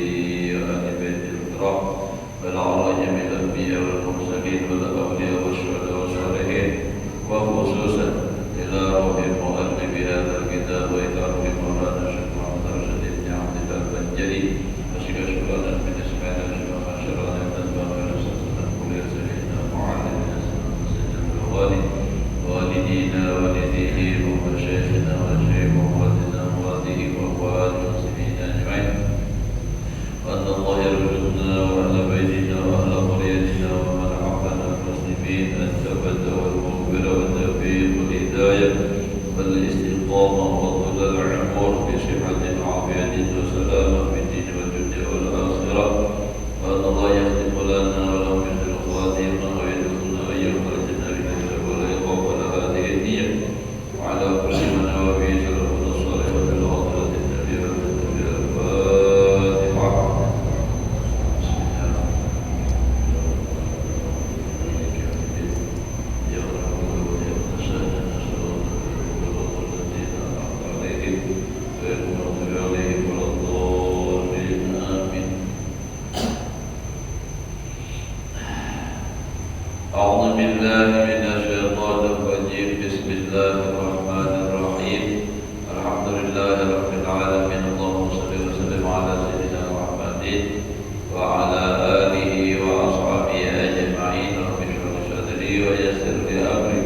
آل بيت الكرام وعلى جميع الأنبياء والمرسلين والأولياء والشهداء والصالحين وخصوصا إلى روح مؤلف هذا الكتاب وإلى روح مولانا الشيخ محمد راشد بن عبد الله البنجلي وشيخ شكرانا من اسماعيل الشيخ شرعنا تنبغ رسالة كل سيدنا معلمنا سيدنا الغالي والدينا والديه ومشايخنا وشيخ ووالدنا ووالده وأخوات المسلمين أجمعين وأن الله يرزقنا وأهل بيتنا وأهل قريتنا ومن حقنا المسلمين الثبات والمغفرة والتوفيق والهداية والاستقامة وطول العمر بصحة وعافية وسلامة في الدين والدنيا والآخرة وأن الله يختم لنا ولهم مثل خواتمنا ويدخلنا ويغفر لنا بكل ولا يخاف ولا هذه النية وعلى كل من هو في سلف الصالح والآخرة النبي والنبي الفاتحة. أعوذ بالله من الشيطان الرجيم. بسم الله الرحمن الرحيم. الحمد لله رب العالمين. اللهم صل وسلم على سيدنا محمد وعلى آله وأصحابه أجمعين. رب اشرح لي صدري ويسر لي أمري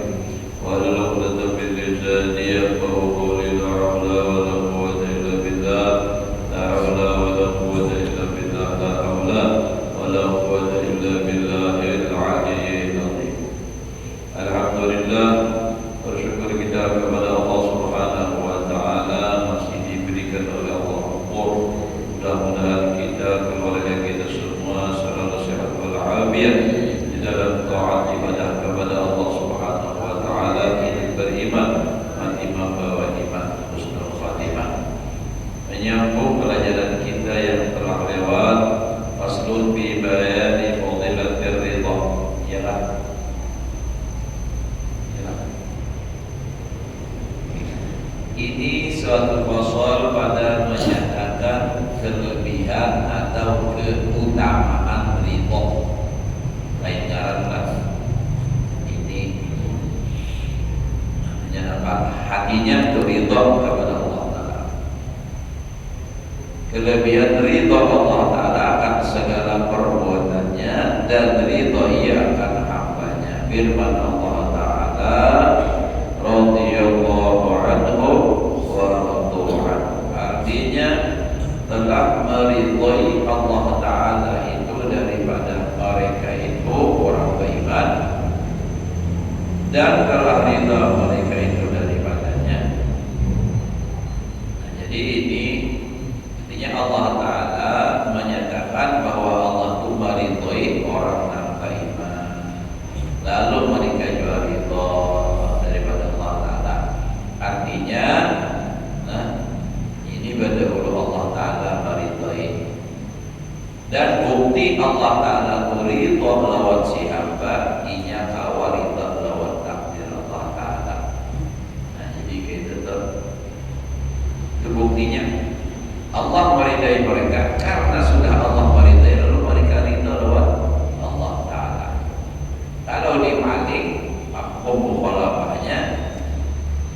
واحلل عقدة من لساني يفقهوا قولي. لا حول ولا قوة إلا بالله. لا حول ولا قوة إلا بالله. لا حول ولا قوة إلا بالله العلي العظيم. Alhamdulillah, bersyukur kita kepada Allah Subhanahu wa taala masih diberikan oleh Allah umur. Mudah-mudahan kita, keluarga kita semua selalu sehat walafiat di dalam taat ibadah kepada Allah Subhanahu wa taala. Kita beriman, mati membawa iman, husnul khatimah. Menyambung pelajaran kita yang telah lewat, faslun fi bayani fadilatir ridha. Ialah ini suatu fasal pada menyatakan kelebihan atau keutamaan ridha. Lain ngaran ini namanya apa? Hatinya ridha kepada Allah Taala. Kelebihan ridha Allah Taala akan segala perbuatannya dan ridha ia akan hambanya. Firman Allah Taala, radhiyallahu anhu wa radu anhu. Artinya telah meridhai Allah Ta'ala itu daripada mereka itu orang beriman, dan telah ridha mereka itu daripadanya. Nah, jadi ini artinya Allah Ta'ala menyatakan bahwa Allah itu meridhai orang yang beriman, lalu mereka juga ridha daripada Allah Ta'ala. Artinya ini berdahulu Allah Ta'ala meridhai, dan bukti Allah Ta'ala ridha melawan si hamba inya kawa ridha melawan takdir Allah Ta'ala. Nah, jadi kita itu buktinya Allah meridhai mereka karena sudah Allah meridhai, lalu mereka ridha lawan Allah Ta'ala. Kalau dibalik mafhum mukhalafahnya,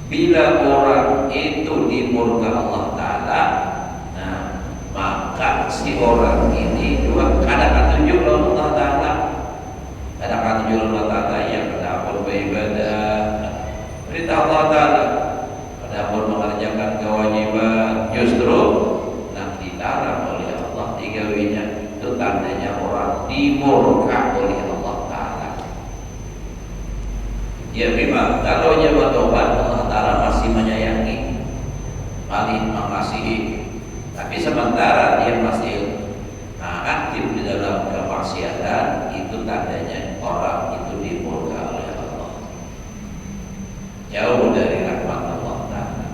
bila orang itu dimurka Allah Ta'ala, nah maka si orang ini juga kadang tunjuk Allah Ta'ala, kadang tunjuk Allah Ta'ala yang kadang beribadah perintah Allah Ta'ala, kadang mengerjakan kewajiban, justru nak dilarang oleh Allah digawinya. Itu tandanya orang dimurka oleh Allah Ta'ala. Ya memang kalau dia bertobat Allah Ta'ala masih menyayangi, paling mengasihi, tapi sementara dia masih aktif di dalam kemaksiatan, itu tandanya orang itu dimurka oleh Allah, jauh dari rahmat Allah Ta'ala.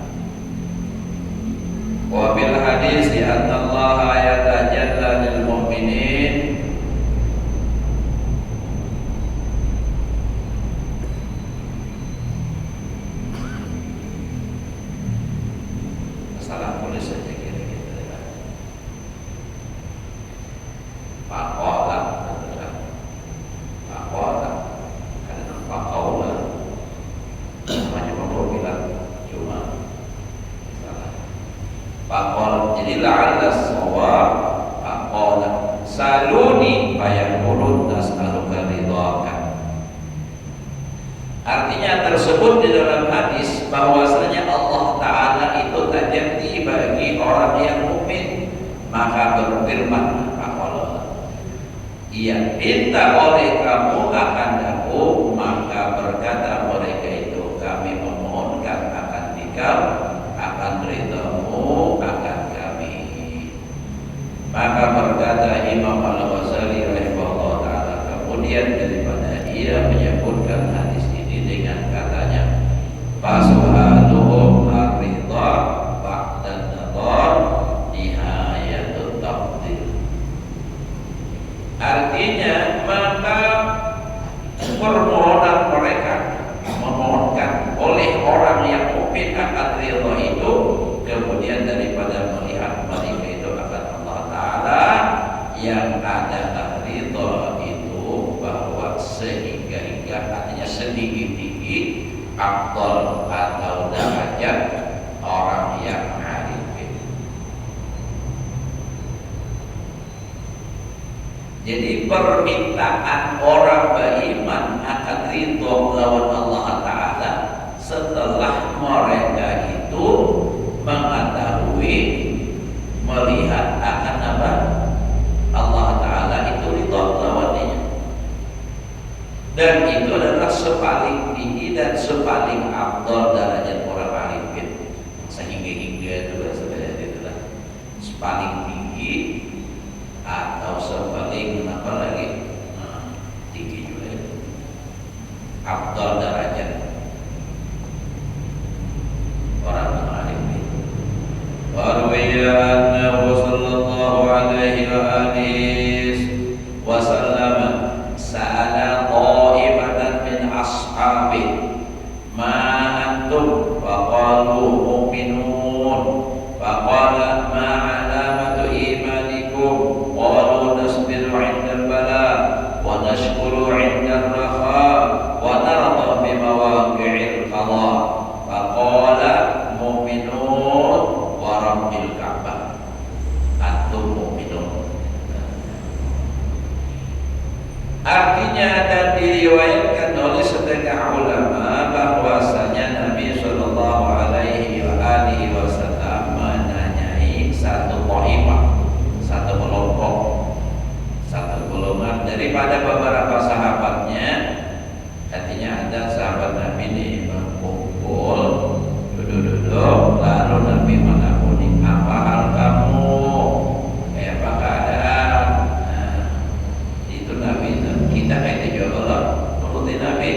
Wa bil hadis di anna Allah yatajalla lil mu'minin. Salah tulis saja kira-kira. 'ala shawab faqala saluni fayaqulun nas'aluka ridhaka. Artinya tersebut di dalam hadis bahwasanya Allah Ta'ala itu terjadi bagi orang yang mukmin, maka berfirman Allah, ia minta oleh kamu akan aku, maka berkata mereka itu kami memohonkan akan dikau, akan ridhamu akan kami. Maka berkata Imam Al-Ghazali rahimahullah ta'ala, kemudian daripada ia menyebutkan hadis ini dengan katanya fasu'aluhum ar-ridha ba'da nadar nihayatut taqdir. Artinya maka permohonan mereka memohonkan oleh orang yang mukmin akan ridha itu, kemudian daripada melihat mereka itu akan Allah Ta'ala, yang adalah ridha itu bahwa sehingga artinya sedikit-sedikit afdal atau derajat orang yang arifin. Jadi permintaan orang beriman akan ridho lawan Allah Ta'ala setelah mereka itu mengetahui, melihat akan apa Allah Ta'ala itu ridho lawannya. Dan itu adalah sepaling tinggi dan sepaling afdal derajat orang arifin. Sehingga juga sebenarnya itulah sepaling tinggi atau sepaling apa lagi tinggi juga itu afdal derajat orang arifin. Wa ruwiya annahu sallallahu alaihi wa alihi wa sallam sa'ala ta'ifatan min ashabi ma antum faqalu mu'minun faqala ma alamatu imanikum qalu nasbiru 'inda al-bala wa nashkuru 'inda ar-raha wa narda bi mawaqi'il qada faqala mu'minun wa rabbil ka'bah antum mu'minun. Artinya dan diriwayatkan oleh setengah ulama bahwasanya Nabi Shallallahu Alaihi Wasallam menanyai satu taifah, satu kelompok, satu golongan daripada beberapa sahabatnya. Artinya ada sahabat Nabi ini berkumpul, duduk-duduk, lalu Nabi menakuni, apa hal kamu? Apa keadaan? Itu Nabi kita itu juga Allah menuruti Nabi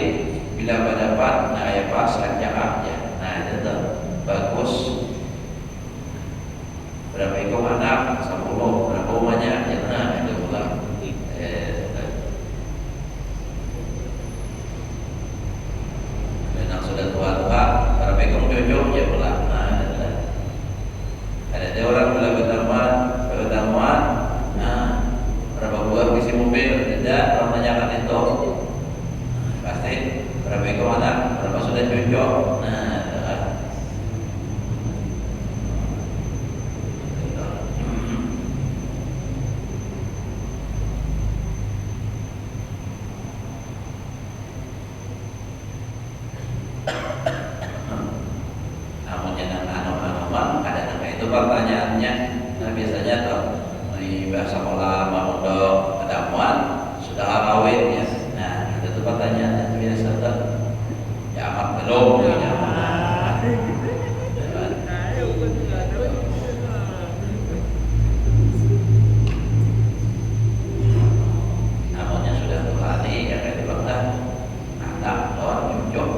bila mendapat apa saja aja. Nah itu tuh bagus. Berapa ekor anak? 10. Berapa rumahnya? Ya nah itu pula. Memang sudah tua-tua. Berapa ekor cucu? Ya pula. Nah itu. Ada orang bila bertemuan. Nah berapa buah isi mobil? Tidak. Orang tanyakan itu. Pasti berapa ekor anak? Berapa sudah cucu? Nah pertanyaannya, nah biasanya tuh di bahasa ulama untuk kedamuan sudah kawin ya. Nah itu tuh pertanyaannya biasa tuh. Ya amat belum ya. Namanya sudah berlari ya kayak dibilang anak orang cucuk.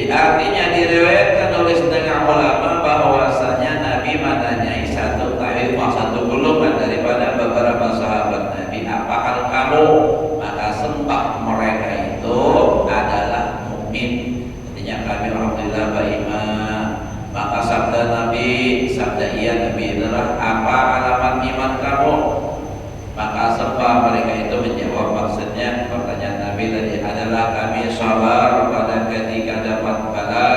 Artinya diriwayatkan oleh setengah ulama bahwasanya Nabi menanyai satu taifah, satu golongan daripada beberapa sahabat Nabi, apa hal kamu? Maka sembah mereka itu adalah mukmin. Artinya kami alhamdulillah beriman. Maka sabda Nabi, sabda ia Nabi adalah apa alamat iman kamu? Maka sembah mereka itu menjawab, maksudnya pertanyaan Nabi tadi adalah sabar pada ketika dapat bala,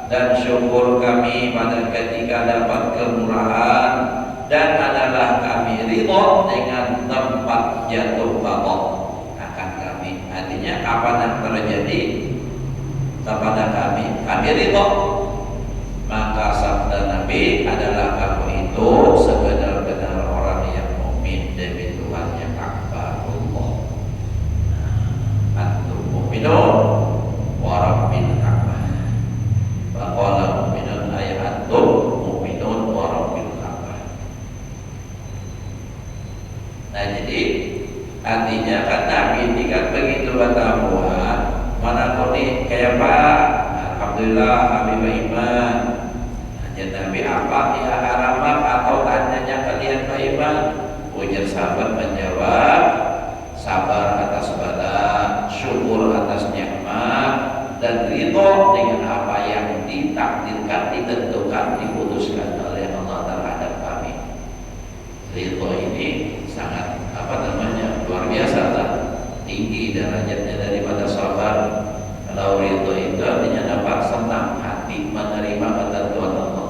dan syukur kami pada ketika dapat kemurahan, dan adalah kami ridho dengan tempat jatuh batok akan kami. Artinya apa yang terjadi kepada kami ridho. Maka sabda Nabi adalah kamu itu sebenar-benar orang yang mukmin demi Tuhan yang akbar Allah. Antum mu'minun wa rabbil Ka'bah. Faqala mu'minun ay antum mu'minun wa rabbil Ka'bah. Nah jadi artinya kan Nabi ini kan begitu bertamuan, mana kau nih kayak Pak, alhamdulillah Habib iman. Hanya Nabi apa ya harapan atau tanyanya kalian Pak Iman? Ujar sahabat menjawab, sabar atas bala, syukur atas nikmat, dan ridho dengan apa yang ditakdirkan, ditentukan, diputuskan oleh Allah terhadap kami. Ridho ini sangat luar biasa lah, tinggi derajatnya daripada sabar. Kalau ridho itu artinya dapat senang hati menerima ketentuan Allah.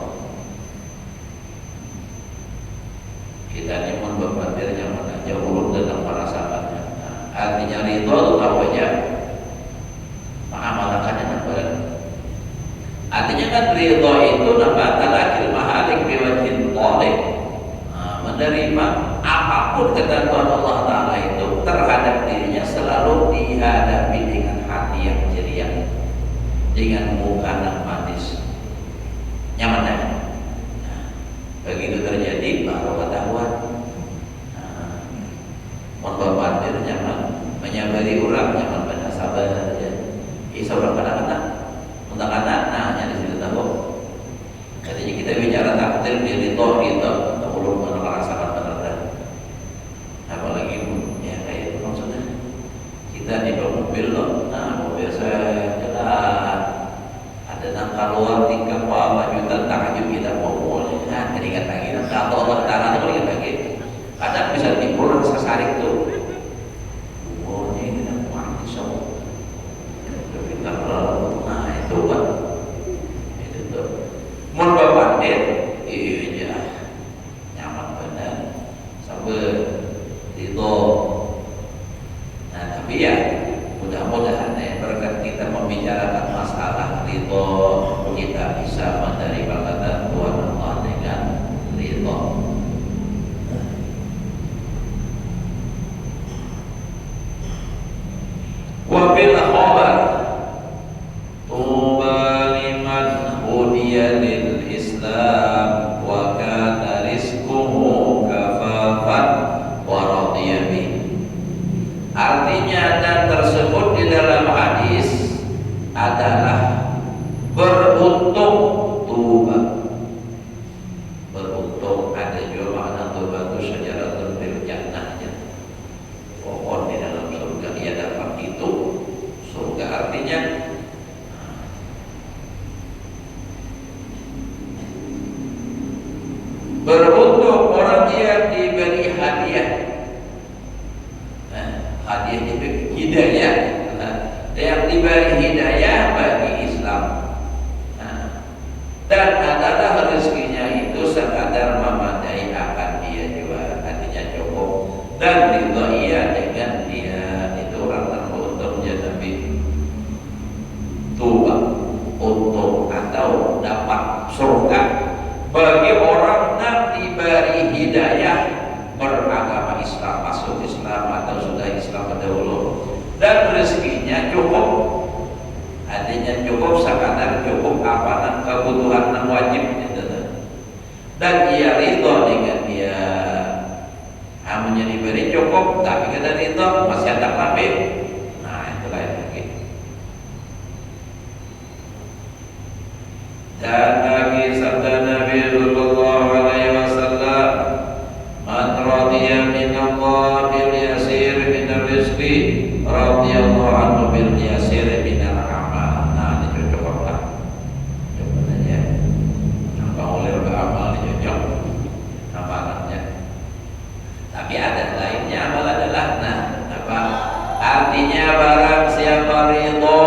Kita ini pun berpikir yang mana jauh tentang para sahabatnya. Artinya ridho itu tahu aja mengamalkannya benar. Artinya kan ridho itu nama talakil mahalik biwajhin thalib, menerima apapun ketentuan Allah Ta'ala itu terhadap dirinya selalu dihadapi dengan hati yang ceria, dengan muka yang manis, nyaman ya? Begitu terjadi baru ketahuan. Membawatir nyaman, menyabari orang nyaman pada sabar ya. Seorang kadang-kadang tentang anak, nah di situ tahu. Katanya kita bicara takdir di ridho gitu, belum merasakan benar. Apalagi ya kayak itu maksudnya. Kita di mobil loh, nah mobil saya jalan, ada nangka luar 3 juta takjub kita mau boleh. Nah keringat lagi, kalau Allah Ta'ala itu keringat lagi. Kadang bisa timbul rasa sarik tuh. Oh ini kita mati semua. Kita nah itu kan, itu tuh. Mun bapatin, iya nyaman benar, sabar, ridho. Nah tapi ya mudah-mudahan ya berkat kita membicarakan masalah ridho, kita bisa menerima ketentuan Allah dengan ridho. Wabil khabar tuba liman hudiya lil Islam wa kana rizquhu kafafan wa radiya bih. Artinya dan tersebut di dalam hadis adalah beruntung tuba. Beruntung ada juga makna tuba itu sejarah fil jannah ya. Pohon di dalam surga ia dapat itu. Surga artinya beruntung orang yang diberi hadiah. Hadiah itu hidayah. Yang diberi hidayah bagi Islam. Dan adalah rezekinya itu sekadar memadai akan dia juga, artinya cukup. Dan ridho ia dengan dia, itu orang teruntung ya Nabi. Tuba untuk atau dapat surga bagi orang yang diberi hidayah beragama Islam, masuk Islam atau sudah Islam dahulu, dan rezekinya cukup. Artinya cukup sekadar cukup apa dan kebutuhan yang wajib gitu. Dan ia ridho dengan dia. Amunnya diberi cukup tapi kita ridho masih ada lebih. Nah itu lain lagi. Dan lagi sabda Nabi sallallahu alaihi wasallam, man radiya min Allah bil yasir min rizqi radiyallahu anhu bil yasir min al-amal. Nah ini cocok lah. Coba aja. Apa oleh beramal ini cocok amalannya. Tapi ada lainnya amal adalah nah apa? Artinya barang siapa ridho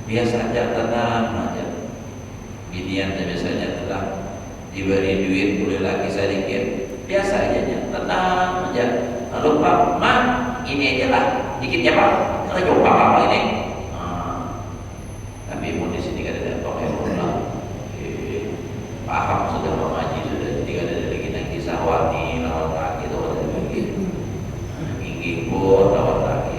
biasa aja, tenang aja. Binian biasanya telah diberi duit boleh lagi sedikit, biasa aja, tenang aja. Lalu Pak, Mak, ini aja lah, dikitnya Pak, kita coba apa ini? Tapi mau di sini kada ada pokoknya paham sudah mengaji sudah, tidak ada lagi yang disawati lawan lagi itu ada lagi, gigi pun lawan lagi.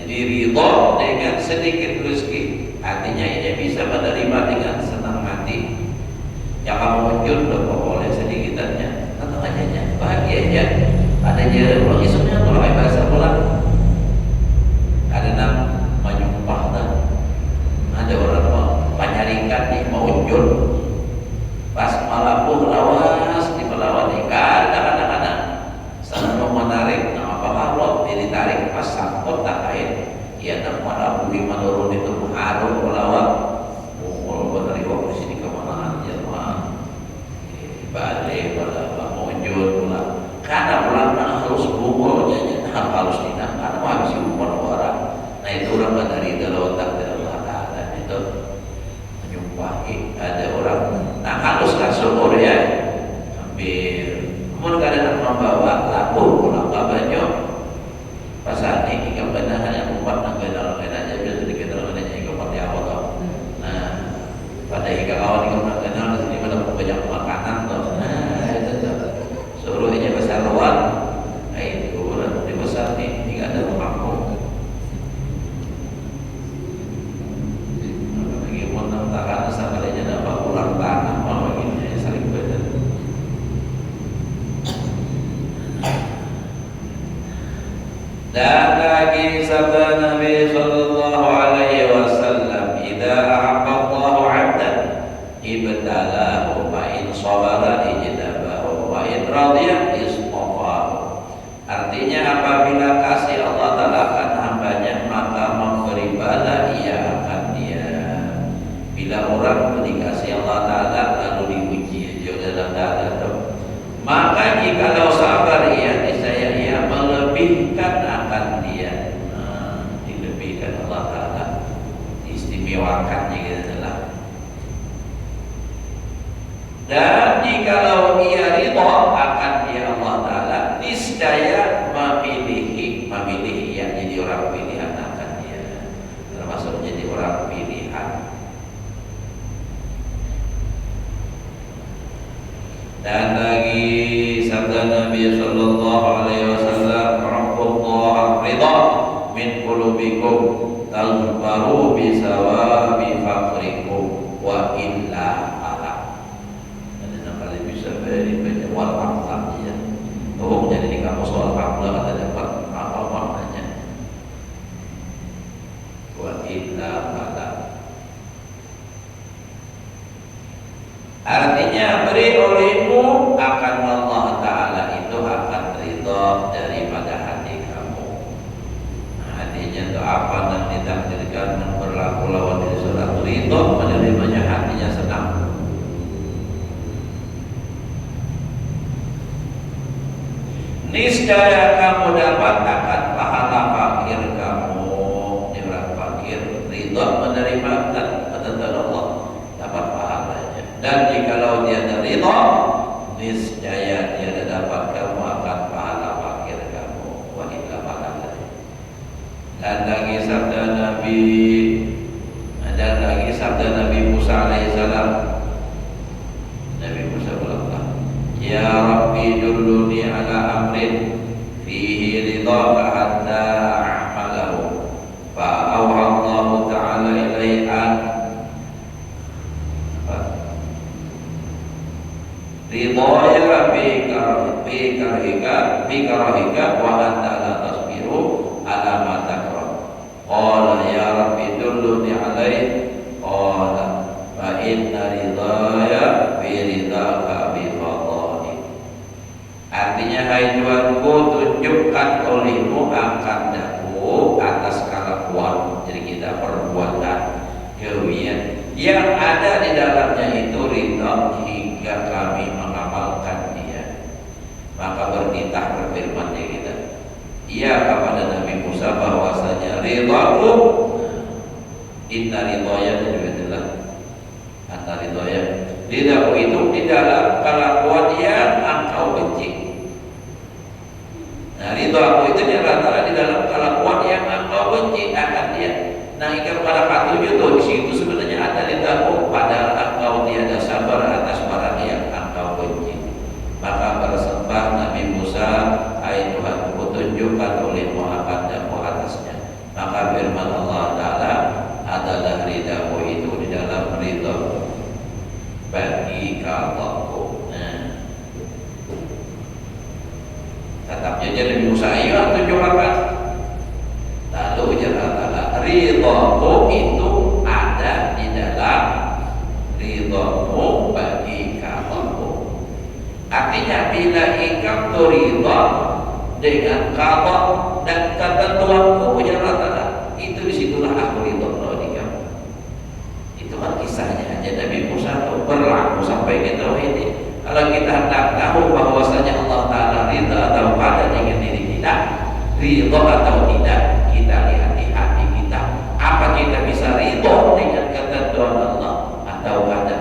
Jadi ridho dengan sedikit rezeki, artinya ia bisa menerima dengan senang hati. Yang kamu muncul udah boleh sedikitannya, tenang aja, bahagia aja. Ada je orang isunya kalau kayak bahasa pulang, ada nam menyumpah dah. Ada orang mau menyarikan nih mau muncul, pas malam pun lawas di melawan ikan, kadang-kadang sana mau menarik, nah apa kalau ditarik pas sangkut tak kain, ia nak malam bumi menurun itu harum melawat, mau dari waktu sini ke mana aja mah, balik pada mau muncul pulang, karena pulang harus bungul aja, harus tidak, karena habis umur orang, nah itu orang dari dalam takdir Allah Taala itu menyumpahi ada orang, nah haruslah syukur ya, hampir, namun kadang membawa labu pulang banyak. Pasal ini jika benar hanya umat nak kenal aja biasa dikenal aja jika pada awal. Nah, pada jika awal jika nak kenal di sini pada banyak makanan tuh. Nah, itu tuh. Suruhnya besar luar. Itu orang di besar nih jika ada kampung. Lagi mau nantang sekalinya dapat ulang tanah mau begini saling beda. Dan lagi sabda Nabi sallallahu alaihi wasallam, "Idza ahabba Allahu 'abdan ibtalahu wa in sabara ijtabahu wa in radiya istafahu." Artinya apabila kasih Allah Taala akan hambanya maka memberi bala ia akan dia. Bila orang dikasih Allah Taala lalu diuji dalam dada maka jikalau sabar ia niscaya ia melebihkan akan dia, dilebihkan Allah Taala, istimewakannya gitu adalah. Dan jikalau ia ridha akan dia Allah Taala, niscaya memilih ia jadi orang pilihan akan dia, termasuk jadi orang pilihan. Dan lagi sabda Nabi sallallahu alaihi wasallam, "Rabbullah ridha min qulubikum taghfaru bi sawabi faqrikum wa illa ala." Dan kali bisa beri banyak warna ya. Oh, jadi di kamu soal akhlak ada dapat apa maknanya? Wa illa ala. Artinya beri olehmu akan Allah Ta'ala itu akan ridha daripada hati kamu. Artinya itu apa yang ditakdirkan yang berlaku lawan dari surat ridha menerimanya hatinya senang. Niscaya kamu dapat akan pahala fakir kamu. Ini orang fakir ridha menerima dan menentukan Allah dapat pahalanya. Dan jikalau dia ridha, niscaya dia dapat kamu akan pahala fakir kamu. Wa illa pahala. Dan lagi sabda Nabi Musa alaihissalam. Nabi Musa berkata, "Ya Rabbi dulluni ala amrin fihi ridhaka hatta a'malahu." Fa awha Allah Ta'ala ilaihi an ridhaya bi karahika wa anta la tasbiru ala ma takrah. Qala ya Rabbi dulluni alaihi. Qala fa inna ridhaya bi ridhaka bi fadhalik. Artinya hai Tuhanku, tunjukkan olehmu akan daku atas kelakuan. Jadi kita perbuatan kewian yang ada di dalamnya itu ridha hingga kami mengamalkan dia. Maka berfirman dia kita, ia kepada Nabi Musa bahwasanya ridhaku, inna ridhaya juga anna ridhaya, ridhaku itu di dalam kelakuan yang engkau benci. Nah, ridhaku itu adalah di dalam kelakuan yang engkau benci akan dia. Nah, ikan pada ketujuh tuh di situ sebenarnya ada ridhaku padahal engkau tiada sabar atas barang yang engkau benci. Maka bersembah Nabi Musa, hai Tuhan, kutunjukkan olehmu akan daku atasnya. Maka firman Allah Ta'ala adalah ridhaku itu di dalam ridhaku bagi kaumku. Nah, tetapnya jadi Musa, ayo tunjukkan. Lalu ujar Allah, ridhaku itu ada di dalam ridhamu bagi kaumku. Artinya bila engkau ridha dengan qada dan ketentuanku, ujar Allah, itu disitulah aku ridha di kamu. Itu kan kisahnya aja Nabi Musa itu berlaku sampai kita ini. Kalau kita hendak tahu bahwasanya Allah Ta'ala ridha atau qada dengan diri kita, ridha atau tidak, kita lihat di hati kita. Apa kita bisa ridha dengan ketentuan Allah atau qada?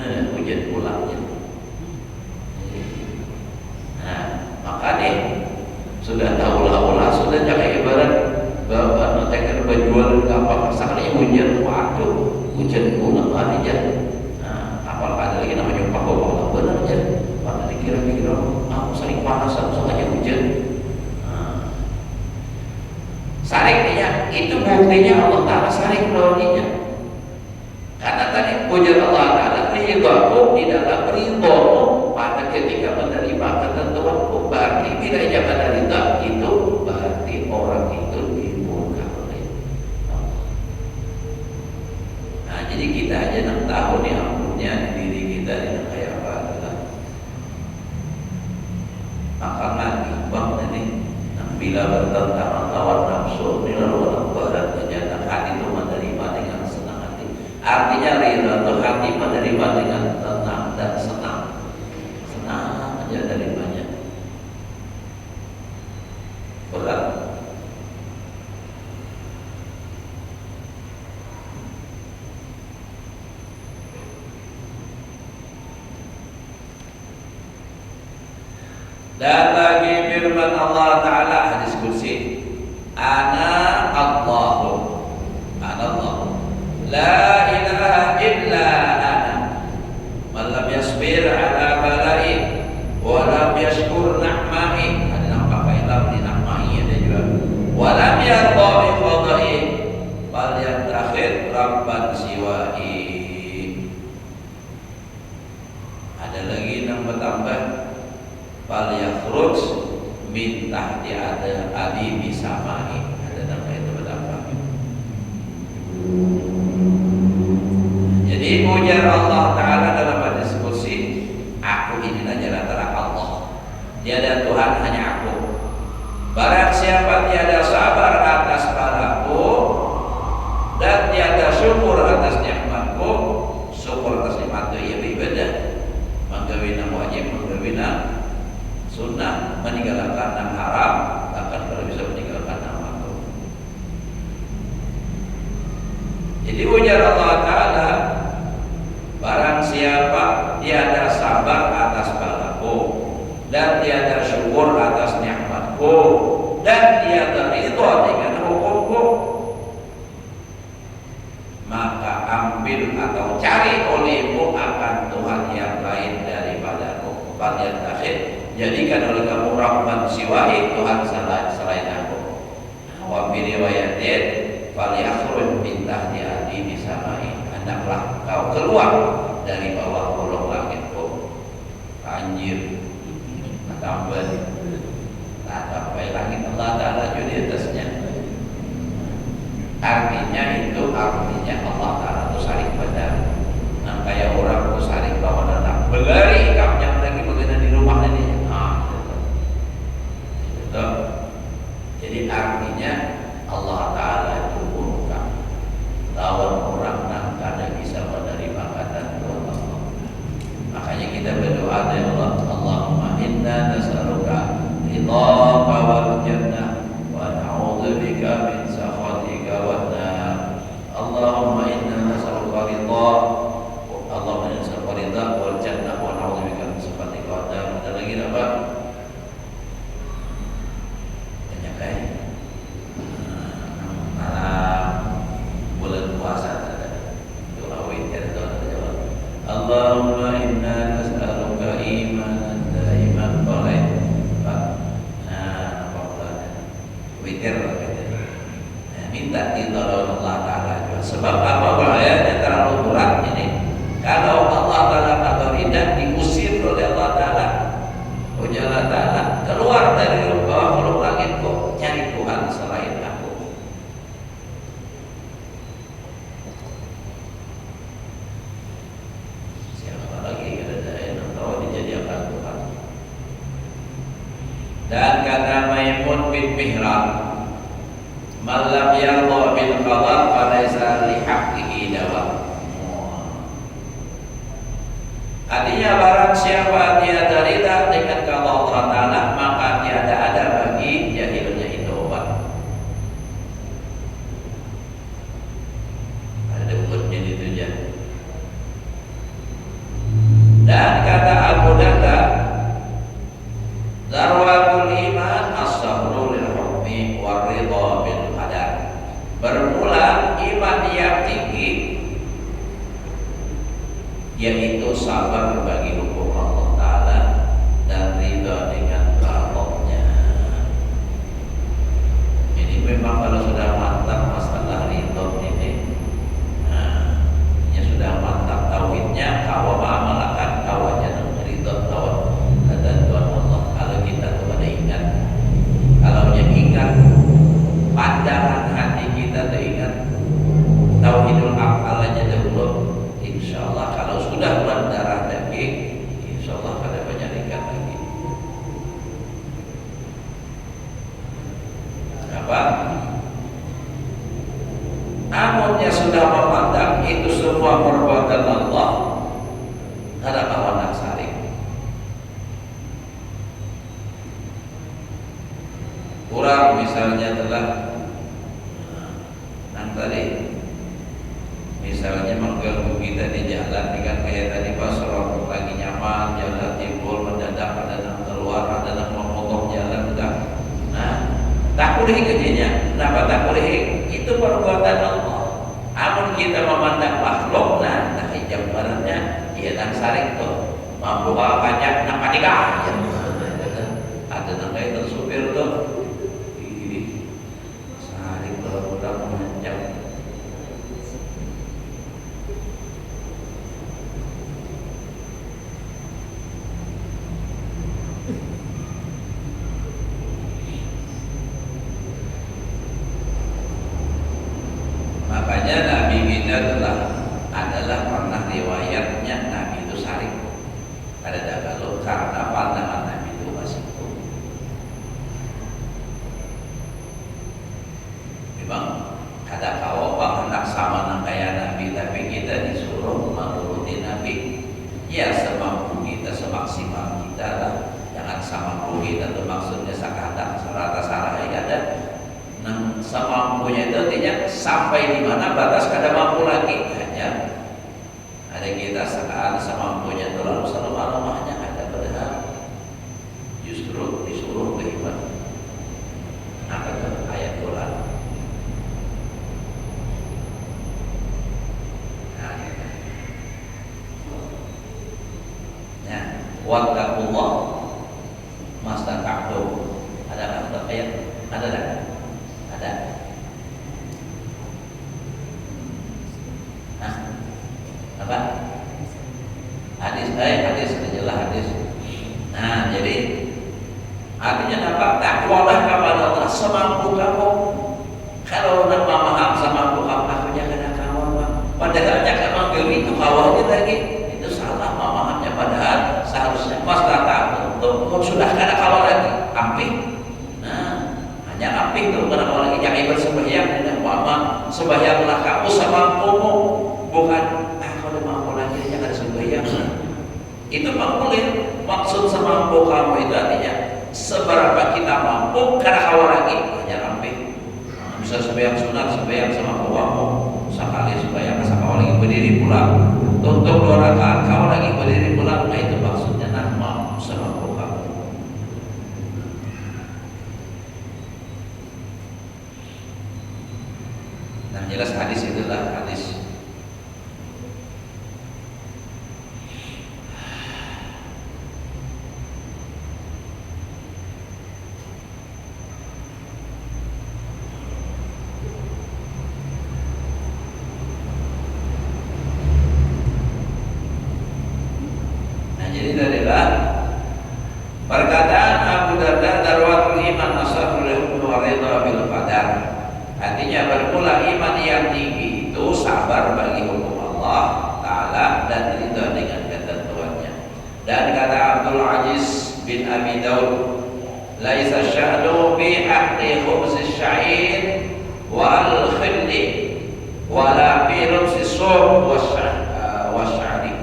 Hujan pulangnya. Nah, makanya sudah tahu lah, sudah jangan ibarat bapak notekan bajuan apa sekali hujan, waduh hujan pulang aja. Nah, apalagi ada lagi namanya nyumpah benar aja. Pada dikira-kira aku sering panas, aku sengaja hujan. Nah, sariknya itu buktinya Allah Ta'ala sarik lawannya. Karena tadi ujar Allah Ta'ala ridhaku di dalam ridhamu pada ketika menerima ketentuanku. Berarti bila ia menerima itu berarti orang itu dimurka oleh Allah. Nah, jadi kita aja 6 tahun yang punya di diri kita dengan kayak apa adalah makanan imbang ini. Bila bertentangan lawan nafsu, bila lawan barat ternyata hati itu menerima dengan senang hati. Artinya ridha itu hati menerima dengan tenang dan senang aja dari banyak berat. Dan lagi firman Allah Ta'ala hadis kursi, ana Allahu la ilaha illa ana man lam yasbir ala balai wa lam yashkur na'mai. Ada nampak ilam di na'mai ada juga. Wa lam yarda bi qada'i bal yattakhid rabban siwa'i. Ada lagi yang bertambah, bal yakhruj min tahti ada adi bisamai. Ada nama itu bertambah. Jadi ujar Allah Ta'ala dalam hadis kursi, aku inilah jalan terang Allah, tiada Tuhan hanya aku. Barang siapa tiada sabar atas balaku dan tiada syukur atas nikmatku, syukur atas nikmat itu ya beribadah, menggawina wajib, menggawina sunnah, meninggalkan yang haram, bahkan kalau bisa meninggalkan yang makruh. Jadi ujar Allah Ta'ala, barang siapa tiada sabar atas balaku dan tiada syukur atas nikmatku dan tiada ridha dengan hukumku, maka ambil atau cari olehmu akan Tuhan yang lain daripadaku. Falian takhid, jadikan oleh kamu rahman siwahi, Tuhan selain aku. Wa bi riwayatin falyakhruj min tahti adi bisamai, hendaklah kau keluar dari bawah kolong langitku. Banjir tambah tak sampai langit Allah Ta'ala di atasnya. Artinya Allah Ta'ala itu saling benar. Nah, kayak orang itu saling bawa anak belari ikamnya lagi bagaimana di rumah ini. Nah, gitu. Jadi artinya Allah Ta'ala itu murka lawan orang yang kada bisa Allah Ta'ala juga. Sebab apa bahayanya terlalu berat ini? Kalau Allah Ta'ala atau tidak diusir oleh Allah Ta'ala, ujar Allah Ta'ala, keluar dari bawah kolong langit kok nyari Tuhan selain aku. Siapa lagi ada yang tahu dijadikan Tuhan? Dan kata Maimun bin Mihran, malam yarda bil qada falaisa li haqqihi dawa. Artinya barang siapa tiada rida dengan qada Allah Ta'ala, maka tiada ada bagi jahilnya itu obat. Ada ukutnya itu aja. Dan kata Abu Darda, darwatul iman as-sabru lil hukmi war ridha bil qadar. Bermula iman yang tinggi yaitu sabar bagi hukum Allah Ta'ala dan ridha dengan qadanya. Ini memang kalau sudah mantap masalah ridha ini, ya sudah mantap tauhidnya, kawa ma'amalakan kawanya dengan ridha kawa dan Tuhan Allah. Kalau kita tuh pada ingat, kalau yang ingat pandangan hati kita tuh ingat tauhidul afal aja dahulu, insya Allah kalau sudah mendarah daging, insya Allah pada penyalikan lagi. Apa? Namunnya sudah memandang itu semua perbuatan Allah, ada kawan nak saling. Kurang misalnya telah tadi misalnya mengganggu kita di jalan dengan kayak tadi pas orang lagi nyaman jalan timbul mendadak ada yang keluar, ada yang memotong jalan udah. Nah, tak boleh kerjanya. Kenapa tak boleh? Itu perbuatan Allah. Amun kita memandang makhluk, nah hijab baratnya dia dan saring tuh mampu bawa banyak nak patika. Ada yang kayak tersupir tuh. Saring kalau udah menanjak. Makanya Nabi kita adalah pernah riwayatnya Nabi itu saring. Ada kalau karena pandangan Nabi itu masih itu. Memang ada kawabang hendak sama nang kayak Nabi, tapi kita disuruh menuruti Nabi. Ya semampu kita, semaksimal kita lah. Jangan sama kita itu maksudnya sakadang serata salah ada. Nah, semampunya itu artinya sampai di mana batas kada mampu lagi. Hanya ada kita saat semampunya itu lalu selama-lamanya ada padahal justru disuruh beriman. Nah, kata ayat Quran. Nah, wattaqullah mastata'tum. Ada kan ayat? Ada tak? Ada. Nah, apa? Hadis, hadis sudah jelas hadis. Nah, jadi artinya apa? Takwalah kepada Allah semampu kamu. Kalau nak memaham semampu kamu, aku jangan kawan, Pak. Padahal jangan manggil itu kawannya lagi. Itu salah memahamnya. Padahal seharusnya pas datang untuk sudah kada kawan lagi. Amping. Hanya apik tuh karena orang yang ibadah sembahyang dan mama sembahyanglah kamu semampumu, bukan kalau udah mampu lagi jangan sembahyang. Itu boleh. Maksud semampu kamu itu artinya seberapa kita mampu karena kawan lagi hanya apik. Bisa sembahyang sunat, sembahyang semampu kamu. Sekali sembahyang masa kawan lagi berdiri pulang. Untuk 2 rakaat kawan lagi berdiri pulang. Nah itu maksudnya nama semampu kamu. Nah jelas hadis itulah hadis. sabar bagi hukum Allah Ta'ala dan ridha dengan ketentuannya. Dan kata Abdul Aziz bin Abi Daud, laisa sya'nu bi ahli khubz sya'ir wal khilli wala bi rubs sum wasya'ri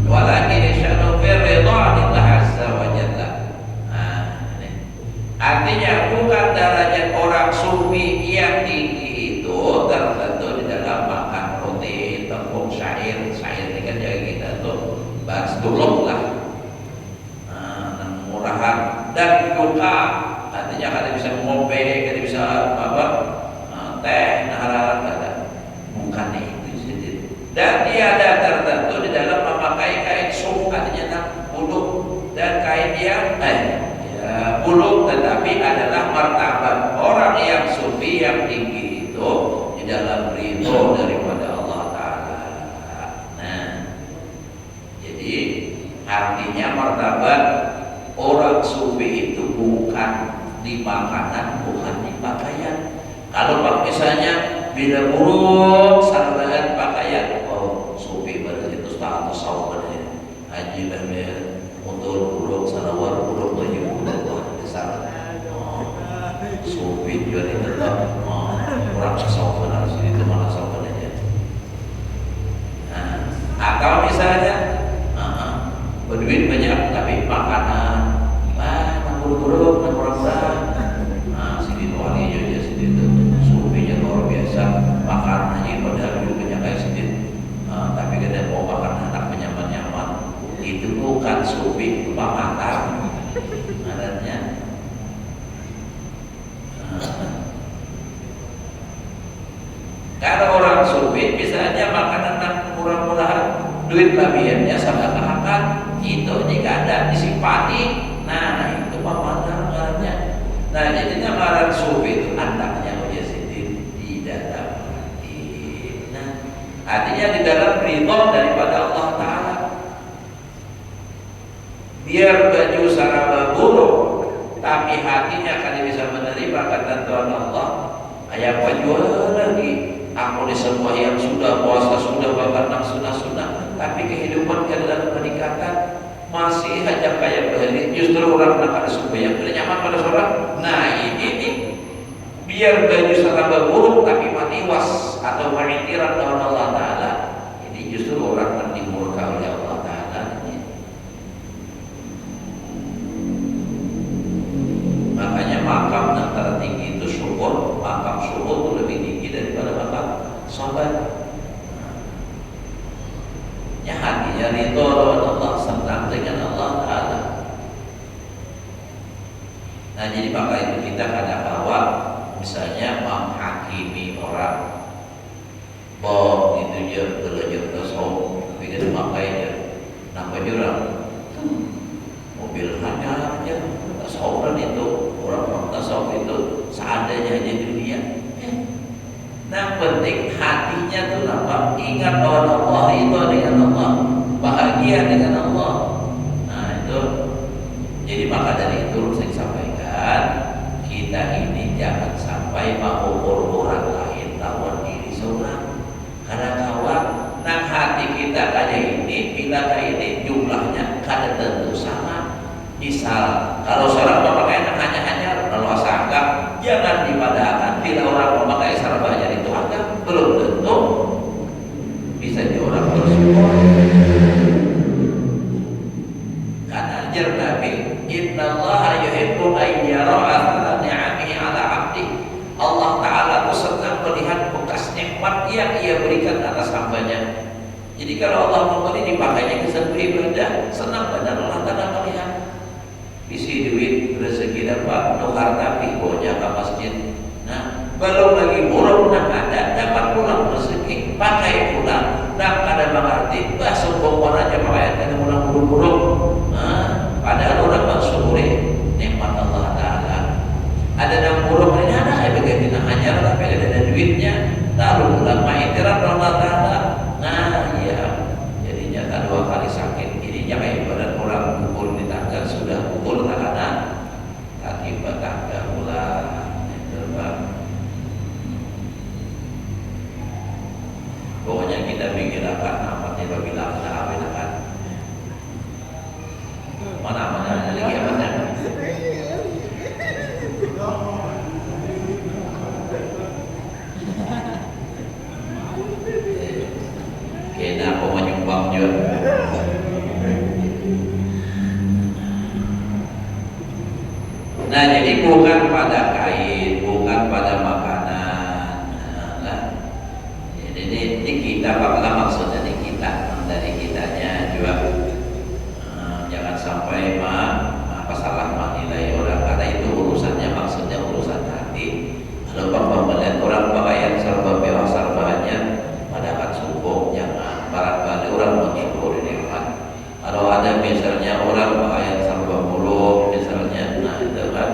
walakin sya'nu fi ridha Allah azza wa jalla. Artinya bukan derajat orang sufi yang tinggi itu tertentu di dalam makan roti, tepung, syair. Syair ini kan jaga kita tuh bahas dulu lah, murahan. Dan juga artinya kalian bisa ngopi, kalian bisa apa, teh, hal-hal kata bukan itu sedikit. Dan tiada tertentu di dalam memakai kain sum, artinya buluk, dan kain yang buluk, tetapi adalah martabat orang yang sufi yang tinggi itu di dalam ridho daripada Allah Ta'ala. Nah, jadi artinya martabat orang sufi itu bukan di makanan, bukan di pakaian. Kalau misalnya bila buruk sarbahan pakaian, oh sufi pada itu status sahabat haji lah untuk buruk salawat buruk baju buruk besar. Sufi juga tetap orang sahabat harus itu malah sahabat aja. Nah, atau misalnya berduit banyak tapi makanan buruk murah-murah. Nah, sini tuh wali aja sini tuh sufinya luar biasa, makanannya padahal juga kayak sini. Tapi kadang mau makan anak nyaman-nyaman, itu bukan sufi, itu pamatan. Adanya. Kalau orang sufi misalnya makanan murah-murahan, duit labiannya sangat akan itu jika ada disipati. Nah itu pamatan ngarannya. Nah jadinya ngaran sufi itu anaknya Mujasidin tidak dapat. Nah artinya di dalam ridho daripada Allah Ta'ala. Biar baju saraba buruk, tapi hatinya kali bisa menerima ketentuan Allah. Kayak baju lagi, aku disembah yang sudah puasa sudah bahkan sunnah, tapi kehidupan kita dalam peningkatan masih hanya kayak begini. Justru orang nak ada suku yang tidak nyaman pada seorang. Nah ini biar baju seraba buruk tapi mati was atau mengiktiraf dengan Allah Ta'ala. Ini justru orang yang dimurka oleh Allah Ta'ala. Makanya makam yang tertinggi itu syukur. Makam syukur itu lebih tinggi daripada makam sabar. Ya hatinya ridho dengan Allah, senang dengan Allah Ta'ala. Nah jadi maka itu kita kadang bawa misalnya menghakimi orang, boh itu dia belajar tasawuf, tapi kita makainya nampak orang mobil hanya aja tasawufan itu orang tasawuf itu seadanya aja dunia. Nah penting hatinya tuh nampak ingat bahwa Allah itu dengan Allah, bahagia dengan Allah. Nah itu jadi maka dari itu saya sampaikan kita ini jangan sampai mengukur orang lain lawan diri seorang. Karena kawan, nah hati kita kayak ini, bila kayak ini jumlahnya kada tentu sama. Misal kalau seorang memakai hanya kalau asangka jangan dipadahkan. Bila orang memakai sarabahnya itu agak belum tentu bisa jadi orang bersyukur. Karena ajar Nabi, Innallaha yuhibbu an yara athara ni'amihi 'ala 'abdi. Allah Ta'ala itu senang melihat bekas nikmat yang Ia berikan atas hambanya. Jadi kalau Allah memberi dipakainya ke satu ibadah, senang benar Allah Ta'ala melihat. Isi duit rezeki dapat nukar tapi bonya ke masjid. Nah belum lagi buruk nak ada dapat pulang rezeki pakai pulang. Nak ada mengerti bahasa sombong aja pakai ada pulang buruk-buruk. Nah padahal orang mensyukuri nikmat Allah Ta'ala. Ada yang buruk ini ada kayak begitu nak hanya tapi ada duitnya lalu pulang maitirah Allah Ta'ala. Nah iya jadinya tak dua kali sakit. Ininya kayak badan orang pukul di tangga sudah pukul karena kaki tangga ulah terbang. kita pikirkan namanya bilang akan mana lagi apa kena aku menyumbang juga. Nah jadi bukan pada kain, bukan pada makanan. Nah, jadi ini kita apa maksudnya di kita dari kitanya juga jangan sampai salah menilai orang karena itu urusannya maksudnya urusan hati. Kalau bapak melihat orang pakaian serba mewah serbanya padahal subuh jangan barangkali orang mensyukuri nikmat. Kalau ada misalnya orang pakaian serba muluk misalnya, nah itu kan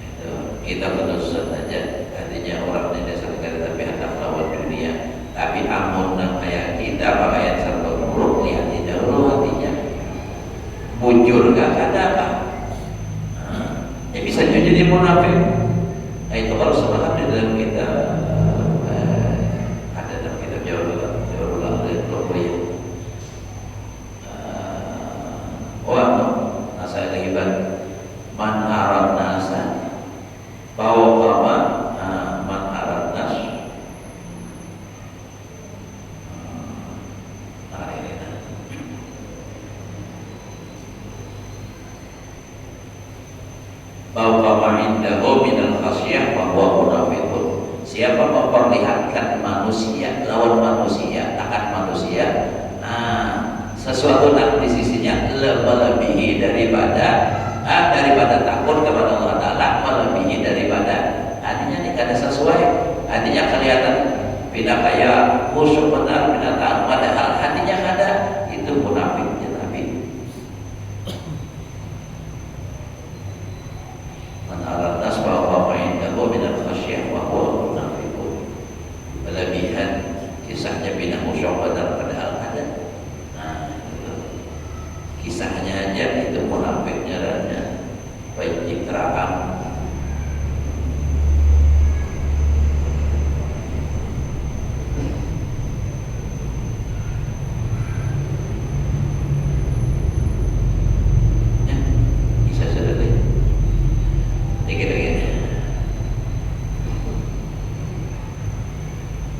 itu kita berdosa saja. Artinya orang di desa negara tapi hendak lawan dunia. Tapi amun kayak kita pakaian serba muluk lihat di dahulu hatinya bujur gak ada apa. Ya bisa jadi munafik. Nah, itu harus semangat di dalam kita ada dalam kitab jauh ulang nasa liban man arad nasa bahwa man arad nas bahwa indahu minal khasyah bahwa munafiqun. Siapa memperlihatkan manusia lawan manusia akan manusia sesuatu di sisinya melebihi daripada takut kepada Allah Ta'ala, melebihi daripada artinya ini kada sesuai, artinya kelihatan bila kayak khusyuk benar binatang padahal hatinya kada, itu munafiknya Nabi. Menara nas bahwa indahu minal khasyah wa huwa munafiqun. Berlebihan kisahnya bina khusyuk benar padahal ada. Nah, itu kisahnya aja itu munafiknya dan baik citraan.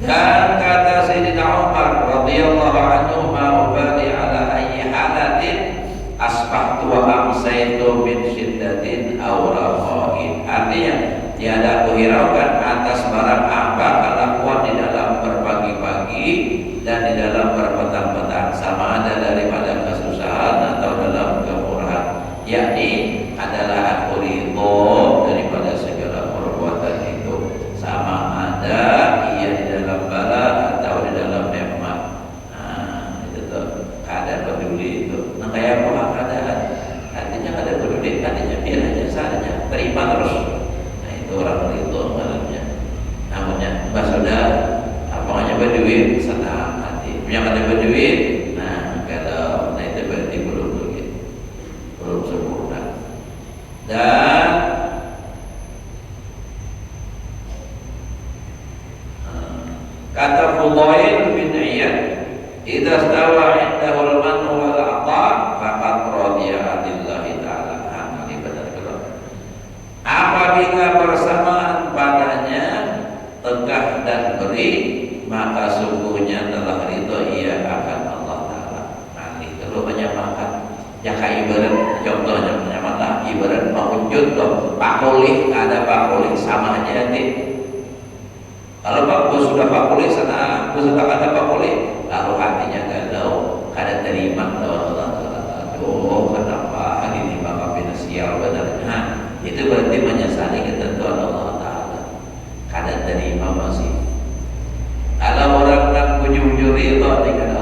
Dan kata Sayyidina Umar radhiyallahu anhu ma ubali ala ayyi halatin asbahtu wa amsaytu min syiddatin aw rafain. Artinya tiada aku hiraukan atas barang apa kelakuan di dalam berbagi-bagi dan di dalam berpetang-petang, sama ada daripada kesusahan atau dalam kemurahan, yakni adalah aku ridho daripada segala perbuatan itu, sama ada ia di dalam bala atau di dalam nikmat. Nah, itu tuh kada peduli itu. Nah, kayak apa keadaan? Artinya kada peduli, artinya biar aja saja, terima terus. Nah, itu orang itu maksudnya. Namanya sudah apa namanya berduit senang hati. Yang kada berduit, nah kalau itu berarti belum begitu, belum sempurna. Dan kata Fudail bin Iyad, "Idza stawa 'indahu al-man'u wal 'ata' faqad radiya 'anillahi ta'ala." Ini benar kalau apabila bersamaan padanya tegah dan beri, maka sungguhnya telah ridho ia akan Allah Ta'ala. Nanti kalau banyak makan, ya kayak ibarat contohnya banyak makan, ibarat mewujud loh, pakulih ada pakulih sama aja nih. Kalau Pak Bos sudah pakulih sana, aku sudah kata pakulih, lalu hatinya galau, kada terima lawan Allah Ta'ala. Aduh, kenapa hari ini bakal binasial benarnya? Itu berarti menyesali ketentuan Allah Ta'ala. Kada terima masih. Kalau orang nak kunjung ridho dengan